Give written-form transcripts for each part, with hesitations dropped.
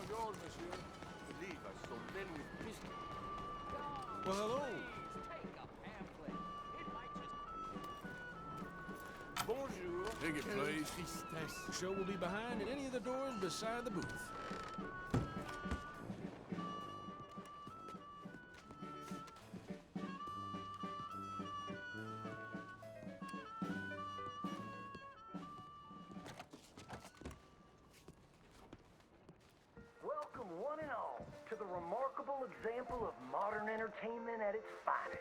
all yours, monsieur. I believe I saw men with pistols. Well, hello. Take a pamphlet. It might just... Bonjour. Ticket, Quelle please. tristesse. The show will be behind in any of the doors beside the booth. Welcome, one and all, to the remarkable example of modern entertainment at its finest.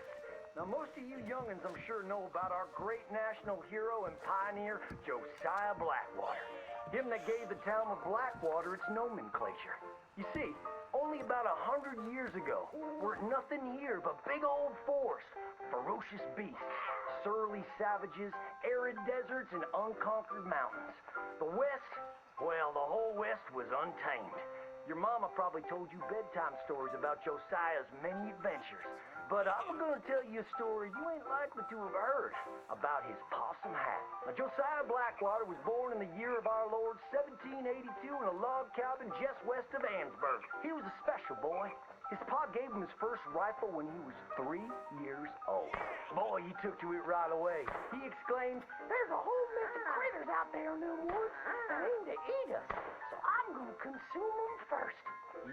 Now, most of you youngins, I'm sure, know about our great national hero and pioneer, Josiah Blackwater. Him that gave the town of Blackwater its nomenclature. You see, only about 100 years ago, weren't nothing here but big old forests, ferocious beasts, surly savages, arid deserts, and unconquered mountains. The West, well, the whole West was untamed. Your mama probably told you bedtime stories about Josiah's many adventures. But I'm gonna tell you a story you ain't likely to have heard about his possum hat. Now, Josiah Blackwater was born in the year of our Lord 1782 in a log cabin just west of Ansburg. He was a special boy. His pa gave him his first rifle when he was 3 years old. Boy, he took to it right away. He exclaimed, "There's a whole mess of critters out there in them woods that aim to eat us, so I'm gonna consume them first."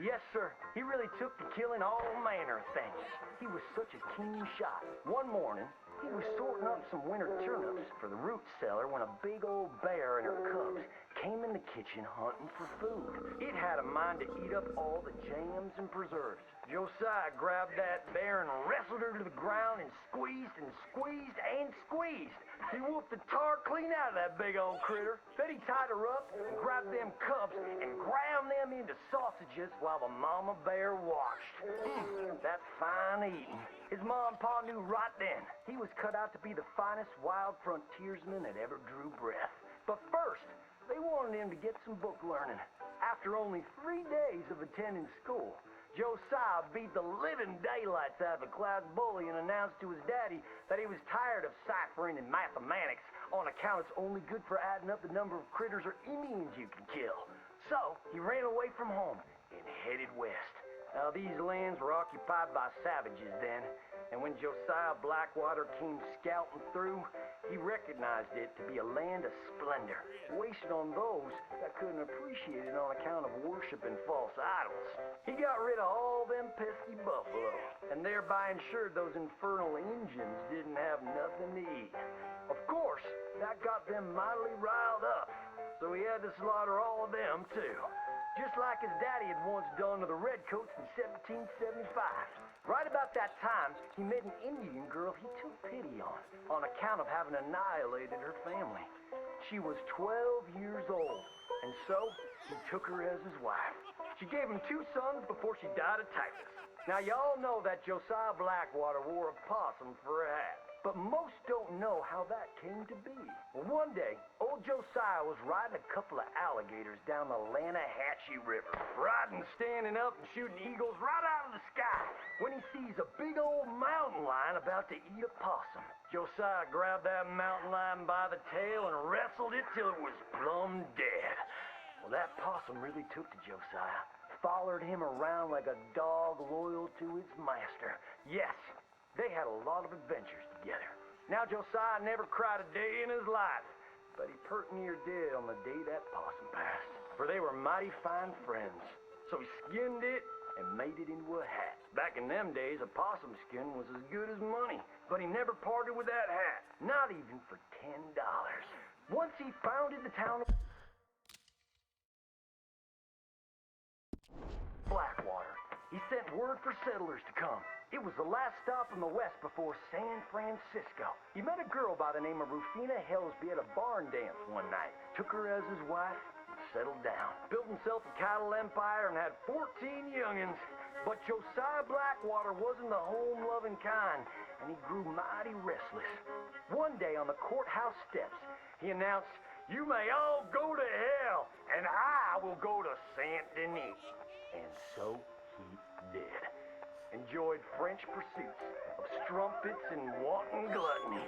Yes, sir. He really took to killing all manner of things. He was such a keen shot. One morning, he was sorting up some winter turnips for the root cellar when a big old bear and her cubs came in the kitchen hunting for food. It had a mind to eat up all the jams and preserves. Josiah grabbed that bear and wrestled her to the ground and squeezed and squeezed and squeezed. He whooped the tar clean out of that big old critter. Then he tied her up and grabbed them cubs and ground them into sausages while the mama bear watched. That's fine eating. His mom and pa knew right then he was cut out to be the finest wild frontiersman that ever drew breath. But first, they wanted him to get some book learning. After only 3 days of attending school, Josiah beat the living daylights out of the class bully and announced to his daddy that he was tired of ciphering and mathematics on account it's only good for adding up the number of critters or Indians you can kill. So he ran away from home and headed west. Now, these lands were occupied by savages then, and when Josiah Blackwater came scouting through, he recognized it to be a land of splendor, wasted on those that couldn't appreciate it on account of worshiping false idols. He got rid of all them pesky buffalo, and thereby ensured those infernal Injuns didn't have nothing to eat. Of course, that got them mightily riled up, so he had to slaughter all of them too. Just like his daddy had once done to the Redcoats in 1775. Right about that time, he met an Indian girl he took pity on account of having annihilated her family. She was 12 years old, and so he took her as his wife. She gave him 2 sons before she died of typhus. Now, y'all know that Josiah Blackwater wore a possum for a hat. But most don't know how that came to be. Well, one day, old Josiah was riding a couple of alligators down the Lanahatchee River. Riding, standing up, and shooting eagles right out of the sky when he sees a big old mountain lion about to eat a possum. Josiah grabbed that mountain lion by the tail and wrestled it till it was plumb dead. Well, that possum really took to Josiah. Followed him around like a dog loyal to its master. Yes, they had a lot of adventures together. Now, Josiah never cried a day in his life, but he pert near did on the day that possum passed. For they were mighty fine friends. So he skinned it and made it into a hat. Back in them days, a possum skin was as good as money, but he never parted with that hat, not even for $10. Once he founded the town of Blackwater, he sent word for settlers to come. It was the last stop in the West before San Francisco. He met a girl by the name of Rufina Helsby at a barn dance one night, took her as his wife, and settled down. Built himself a cattle empire and had 14 youngins. But Josiah Blackwater wasn't the home-loving kind, and he grew mighty restless. One day on the courthouse steps, he announced, "You may all go to hell, and I will go to Saint Denis." And so he did. Enjoyed French pursuits of strumpets and wanton gluttony,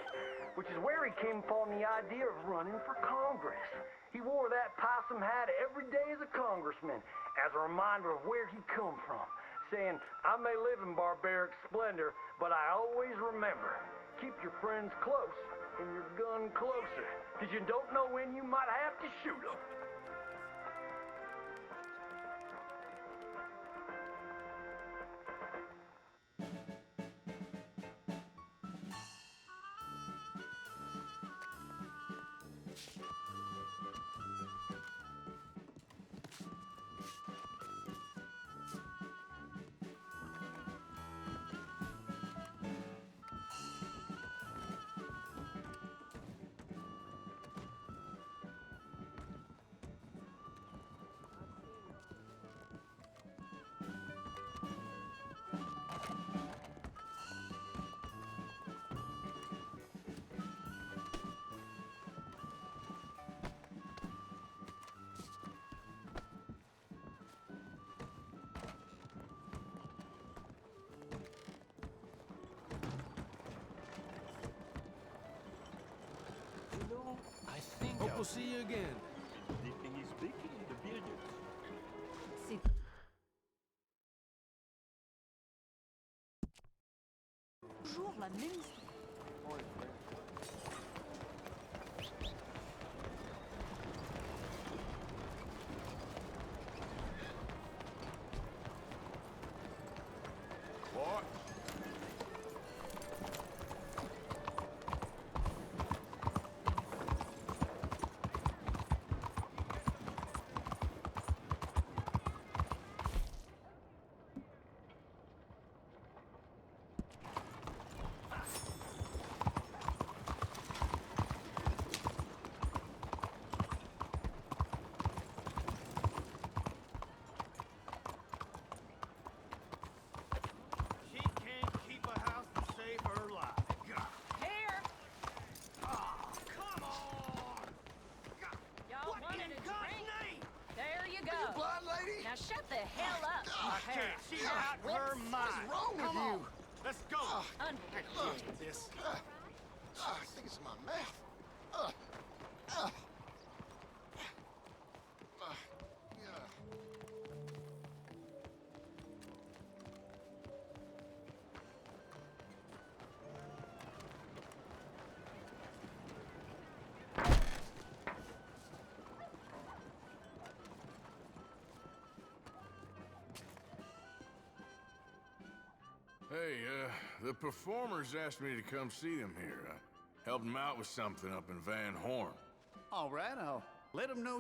which is where he came upon the idea of running for Congress. He wore that possum hat every day as a congressman. congressman as a reminder of where he come from, saying, I may live in barbaric splendor, but I always remember, keep your friends close and your gun closer, because you don't know when you might have to shoot them. You know, I think Hope we'll see you again. dipping his beak in the billiards. C'est toujours la même histoire. What? She can't keep a house to save her life. Here! Oh, come on! Y'all What wanted in a God's drink? name? There you go. Blind lady? Now shut the hell up, Okay, O'Hara. she's Now, out her let's- mind. wrong with Come you? on, let's go. Unforgive. This. I think it's my mouth. Yeah. Hey, the performers asked me to come see them here. Help them out with something up in Van Horn. All right, I'll let them know